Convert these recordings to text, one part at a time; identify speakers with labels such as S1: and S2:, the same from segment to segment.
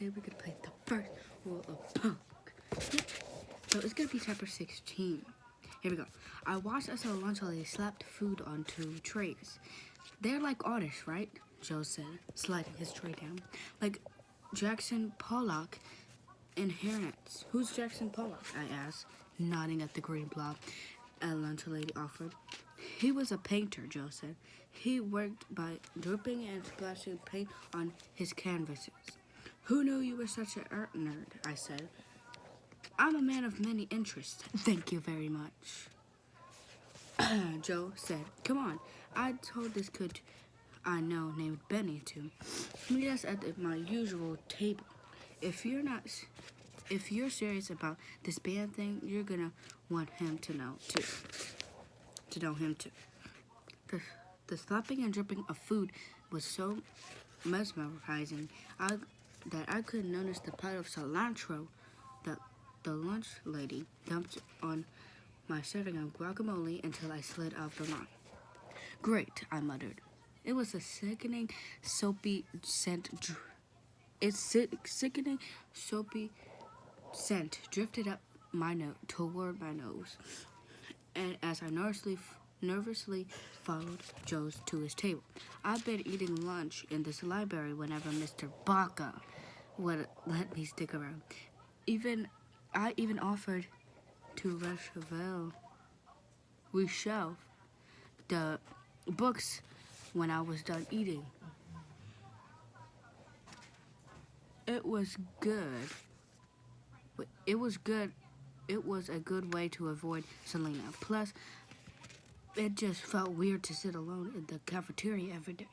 S1: Today we're gonna play the first rule of punk. So it's gonna be chapter 16. Here we go. I watched as our lunch lady slapped food onto trays. They're like artists, right? Joe said, sliding his tray down. Like Jackson Pollock in Hairnets. Who's Jackson Pollock? I asked, nodding at the green blob a lunch lady offered. He was a painter, Joe said. He worked by dripping and splashing paint on his canvases. Who knew you were such an art nerd? I said. I'm a man of many interests. Thank you very much. Joe said, come on. I told this kid I know named Benny to meet us at my usual table. If you're serious about this band thing, you're gonna want him to know too. To know him too. The slapping and dripping of food was so mesmerizing that I couldn't notice the pile of cilantro that the lunch lady dumped on my serving of guacamole until I slid off the line. Great, I muttered. It was a sickening, soapy scent. Sickening, soapy scent drifted up my nose toward my nose, and as I nervously followed Joe's to his table. I've been eating lunch in this library whenever Mr. Baca would let me stick around. I even offered to reshelve the books when I was done eating. It was good. It was good. It was a good way to avoid Selena. Plus, it just felt weird to sit alone in the cafeteria every day.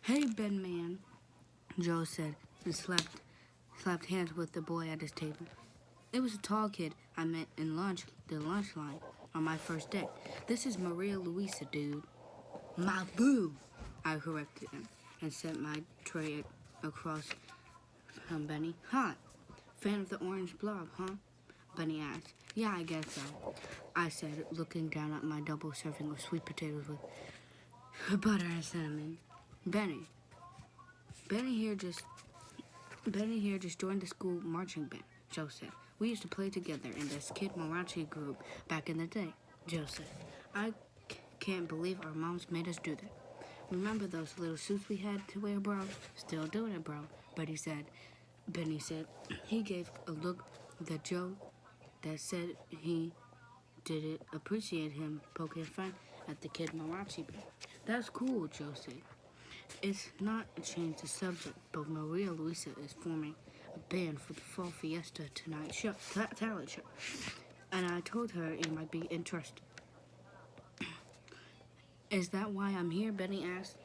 S1: Hey, Ben man, Joe said, and slapped hands with the boy at his table. It was a tall kid I met in the lunch line on my first day. This is Maria Luisa, dude. My boo, I corrected him and sent my tray across from Benny. Hi, fan of the orange blob, huh? Benny asked. Yeah, I guess so, I said, looking down at my double serving of sweet potatoes with butter and cinnamon. Benny here just joined the school marching band, Joe said. We used to play together in this Kid Mariachi group back in the day, Joe said. I can't believe our moms made us do that. Remember those little suits we had to wear, bro? Still doing it, bro, Benny said. He gave a look that Joe that said he didn't appreciate him poking fun at the Kid Mariachi band. That's cool, Joe said. It's not a change the subject, but Maria Luisa is forming a band for the Fall Fiesta Tonight show, talent show. And I told her it might be interesting. Is that why I'm here? Benny asked.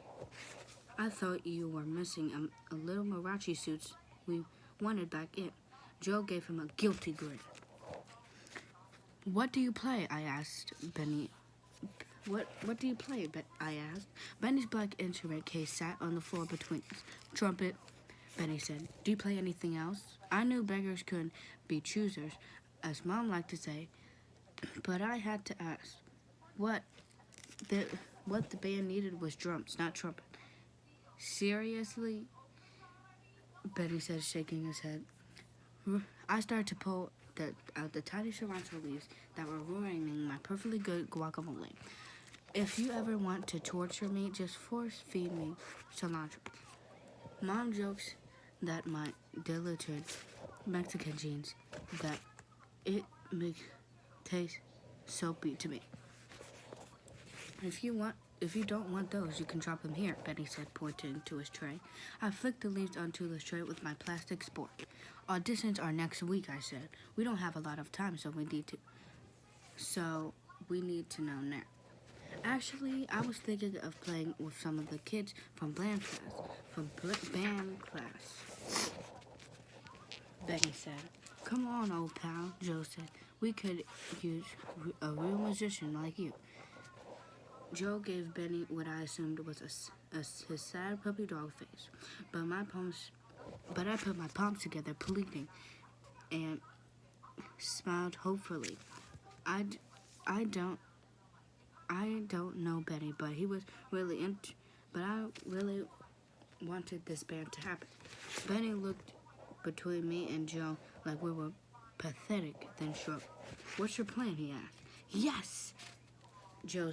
S1: I thought you were missing a little Mariachi suits we wanted back in. Joe gave him a guilty grin. What do you play? I asked Benny. What do you play? I asked. Benny's black instrument case sat on the floor between us. Trumpet, Benny said. Do you play anything else? I knew beggars couldn't be choosers, as Mom liked to say, but I had to ask. What the band needed was drums, not trumpet. Seriously? Benny said, shaking his head. I started to pull out the tiny cilantro leaves that were ruining my perfectly good guacamole. If you ever want to torture me, just force feed me cilantro. Mom jokes that my diluted Mexican genes, that it makes taste soapy to me. If you don't want those, you can drop them here, Benny said, pointing to his tray. I flicked the leaves onto the tray with my plastic spork. Auditions are next week, I said. We don't have a lot of time, so we need to know now. Actually, I was thinking of playing with some of the kids from band class, Benny said. Come on, old pal, Joe said. We could use a real musician like you. Joe gave Benny what I assumed was his sad puppy dog face, but I put my palms together, pleading, and smiled hopefully. I don't know Benny, but I really wanted this band to happen. Benny looked between me and Joe like we were pathetic, then shrugged. What's your plan? He asked. Yes! Joe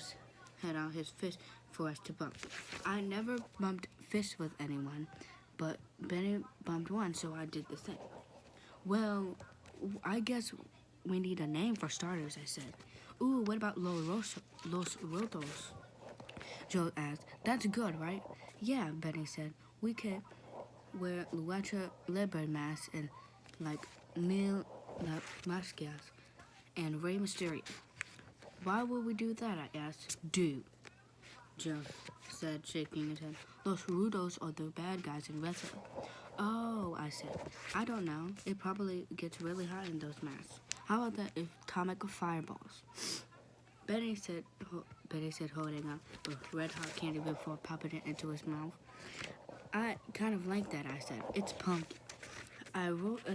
S1: had out his fist for us to bump. I never bumped fists with anyone, but Benny bumped one, so I did the same. Well, I guess we need a name for starters, I said. Ooh, what about Los Rotos? Joe asked. That's good, right? Yeah, Benny said. We could wear Lucha Libre masks and like Mil Máscaras and Rey Mysterio. Why would we do that? I asked. Do, Joe said, shaking his head. Los Rudos are the bad guys in wrestling. Oh, I said. I don't know. It probably gets really hot in those masks. How about that atomic fireballs? Benny said, holding up a red hot candy before popping it into his mouth. I kind of like that, I said. It's punky. I opened a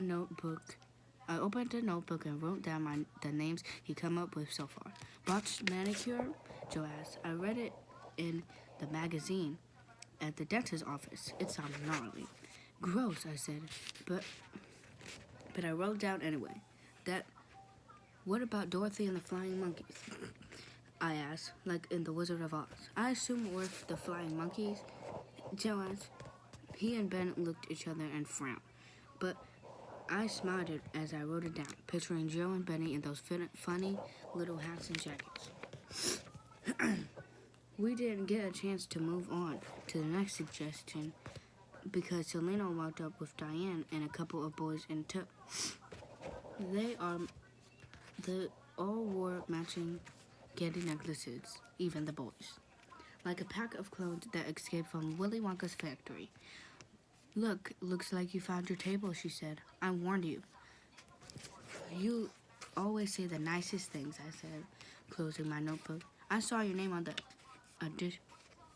S1: notebook and wrote down the names he come up with so far. Botched manicure? Joe asked. I read it in the magazine at the dentist's office. It sounded gnarly. Gross, I said. But I wrote down anyway. What about Dorothy and the Flying Monkeys? I asked, like in The Wizard of Oz. I assume we're the Flying Monkeys? Joe asked. He and Ben looked at each other and frowned. But I smiled as I wrote it down, picturing Joe and Benny in those funny little hats and jackets. We didn't get a chance to move on to the next suggestion because Selena walked up with Diane and a couple of boys in tow. They all wore matching candy necklaces, even the boys, like a pack of clones that escaped from Willy Wonka's factory. Looks like you found your table, she said. I warned you. You always say the nicest things, I said, closing my notebook. I saw your name on the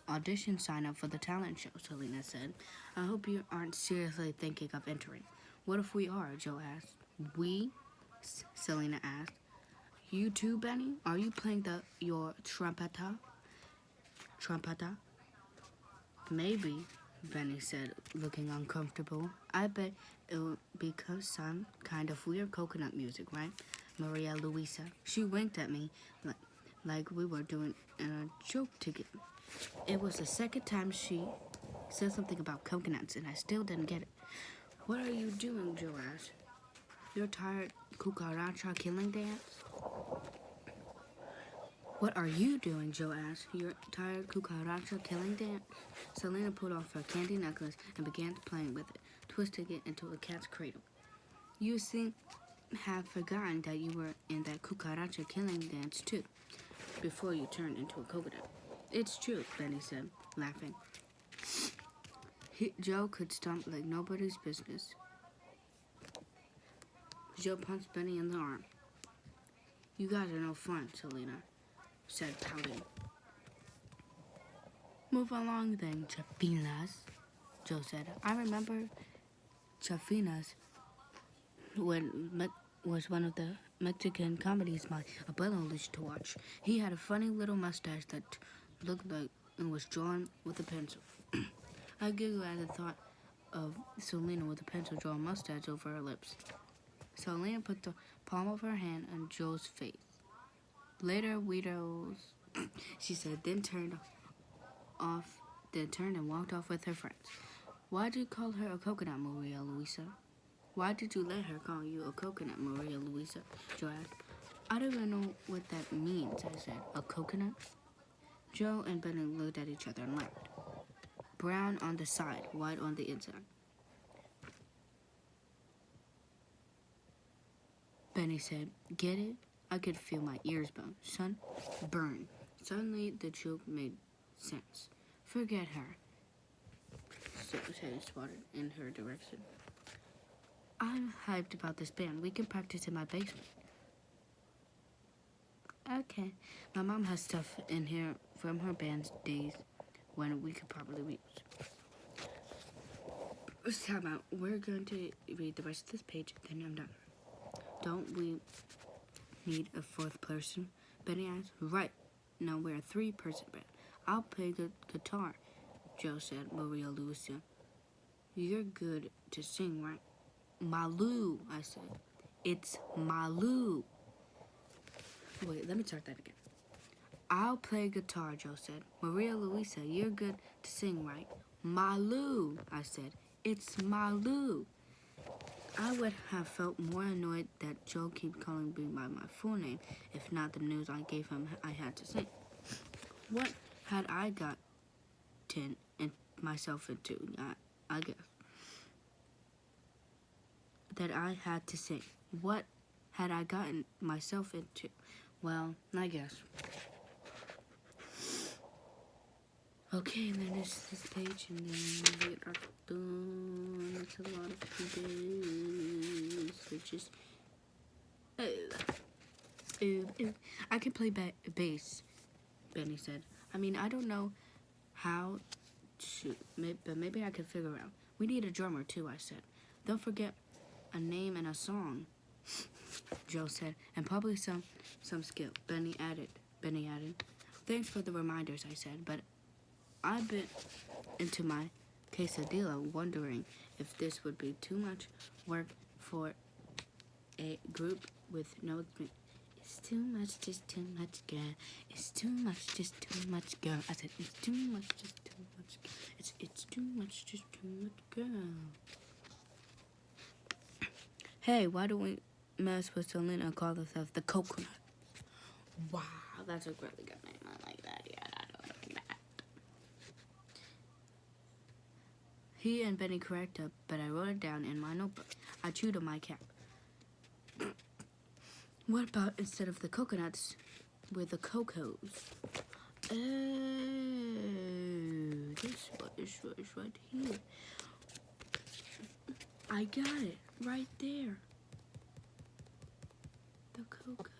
S1: audition sign-up for the talent show, Selena said. I hope you aren't seriously thinking of entering. What if we are? Joe asked. We? Selena asked. You too, Benny? Are you playing your trumpeta? Maybe, Benny said, looking uncomfortable. I bet it would be some kind of weird coconut music, right? Maria Luisa. She winked at me like we were doing a joke together. It was the second time she said something about coconuts, and I still didn't get it. What are you doing, Joe asked. Your tired cucaracha killing dance? What are you doing, Joe asked. Your tired cucaracha killing dance? Selena pulled off her candy necklace and began playing with it, twisting it into a cat's cradle. You seem have forgotten that you were in that cucaracha killing dance too, before you turned into a coconut. It's true, Benny said, laughing. Joe could stomp like nobody's business. Joe punched Benny in the arm. You guys are no fun, Selena said, pouting. Move along then, Chafinas, Joe said. I remember Chafinas was one of the Mexican comedies my abuelo used to watch. He had a funny little mustache that looked like it was drawn with a pencil. I giggled at the thought of Selena with a pencil-drawn mustache over her lips. Selena put the palm of her hand on Joe's face. Later, weirdos, she said, then turned and walked off with her friends. Why did you call her a coconut, Maria Luisa? Why did you let her call you a coconut, Maria Luisa? Joe asked. I don't even know what that means, I said. A coconut? Joe and Benny looked at each other and laughed. Brown on the side, white on the inside. Benny said, get it? I could feel my ears burn. Suddenly, the joke made sense. Forget her, said Spotted in her direction. I'm hyped about this band. We can practice in my basement. Okay. My mom has stuff in here from her band's days when we could probably use. Time out. We're going to read the rest of this page, then I'm done. Don't we need a fourth person? Benny asked. Right. No, we're a three-person band. I'll play the guitar, Joe said. Maria Luisa. You're good to sing, right? Malu, I said. It's Malu. Wait, let me start that again. I'll play guitar, Joe said. Maria Luisa, you're good to sing, right? Malu, I said. It's Malu. I would have felt more annoyed that Joe kept calling me by my full name, if not the news I gave him I had to sing. What had I gotten myself into? I guess. That I had to sing. What had I gotten myself into? Well, I guess. Okay, and then there's this page, and then we are done. It's a lot of pages. It's just... I can play bass, Benny said. I mean, I don't know how to, but maybe I can figure out. We need a drummer, too, I said. Don't forget a name and a song, Joe said, and probably some skill, Benny added. Thanks for the reminders, I said, but I bit into my quesadilla, wondering if this would be too much work for a group with no experience. It's too much, just too much, girl. It's too much, just too much, girl. I said, it's too much, just too much, girl. It's too much, just too much, girl. Hey, why don't we mess with Selena and call ourselves the Coconut? Wow, that's a really good name. I like that. Yeah, I like that. He and Benny corrected, but I wrote it down in my notebook. I chewed on my cap. What about instead of the coconuts, we're the cocos? Oh, this is right here. I got it right there. The cocos.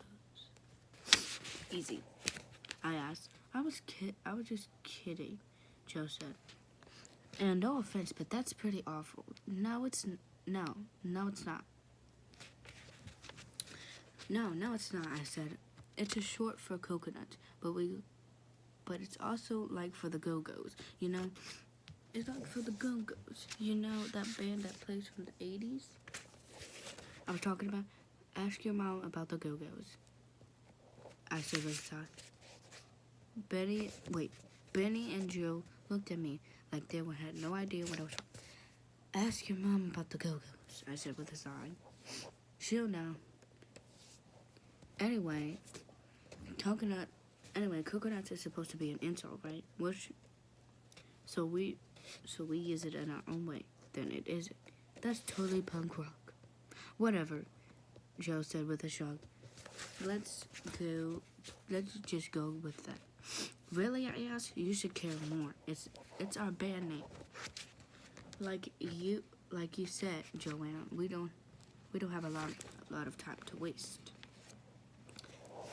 S1: Easy. I asked. I was just kidding, Joe said. And no offense, but that's pretty awful. No, it's not. No, it's not, I said. It's a short for coconut, but it's also like for the Go-Go's, you know? It's like for the Go-Go's. You know that band that plays from the 80s? I was talking about, ask your mom about the Go-Go's. I said with a sigh. Benny and Joe looked at me like they had no idea what I was talking about. Ask your mom about the Go-Go's, I said with a sigh. She'll know. Anyway, coconuts is supposed to be an insult, right? So we use it in our own way. Then it isn't. That's totally punk rock. Whatever, Joe said with a shrug. Let's just go with that. Really, I asked. You should care more. It's our band name. Like you said, Joanne. We don't have a lot of time to waste.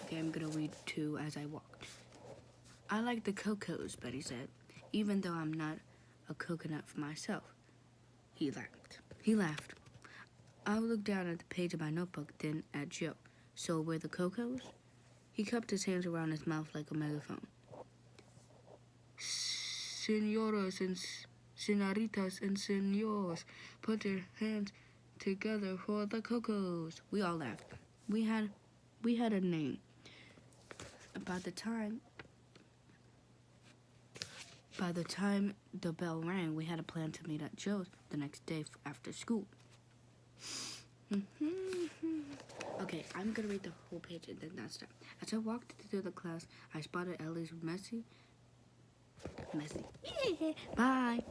S1: Okay, I'm gonna read 2 as I walked. I like the cocos, Betty said, even though I'm not a coconut for myself. He laughed. I looked down at the page of my notebook, then at Joe. So we're the cocos? He cupped his hands around his mouth like a megaphone. Senoras and senoritas and senors, put your hands together for the cocos. We all laughed. We had a name. By the time the bell rang, we had a plan to meet at Joe's the next day after school. Okay, I'm gonna read the whole page and then that's done. As I walked through the class, I spotted Ellie's messy. Bye.